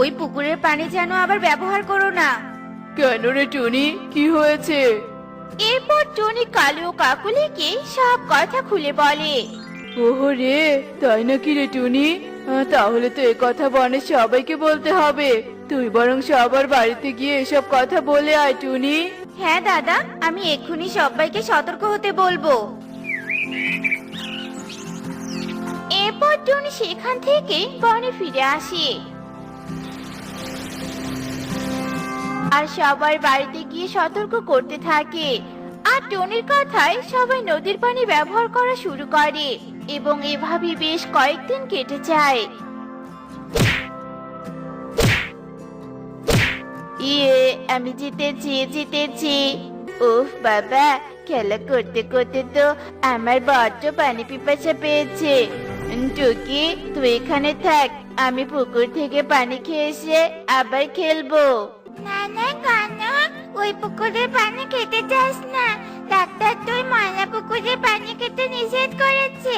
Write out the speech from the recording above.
ওই পুকুরের পানি যেন আবার ব্যবহার করো না। কেন রে টুনি, কি হয়েছে? এরপর টুনি কালু ও কাকুলিকে সব কথা খুলে বলে। ওহো রে, তাই নাকি রে টুনি? তাহলে তো এ কথা বনের সবাইকে বলতে হবে। তুই বরং সবার বাড়িতে গিয়ে এসব কথা বলে আয় টুনি। হ্যাঁ দাদা, আমি এক্ষুনি সবাইকে সতর্ক হতে বলবো। এরপর টুনি সেখান থেকে বনে ফিরে আসে আর সবার বাড়িতে গিয়ে সতর্ক করতে থাকে। আর টুনির কথায় সবাই নদীর পানি ব্যবহার করা শুরু করে এবং এভাবে বেশ কয়েকদিন কেটে যায়। ইয়ে, আমি জিতেছি। উফ বাবা, খেলা করতে করতে তো আমার বড্ড পানি পিপাসা পেয়েছে। টুকি, তুই এখানে থাক, আমি পুকুর থেকে পানি খেয়ে এসে আবার খেলবো। না না কানা, ওই পুকুরের পানি খেতে চাস না। ডাক্তার তুই ময়লা পুকুরে পানি খেতে নিষেধ করেছে।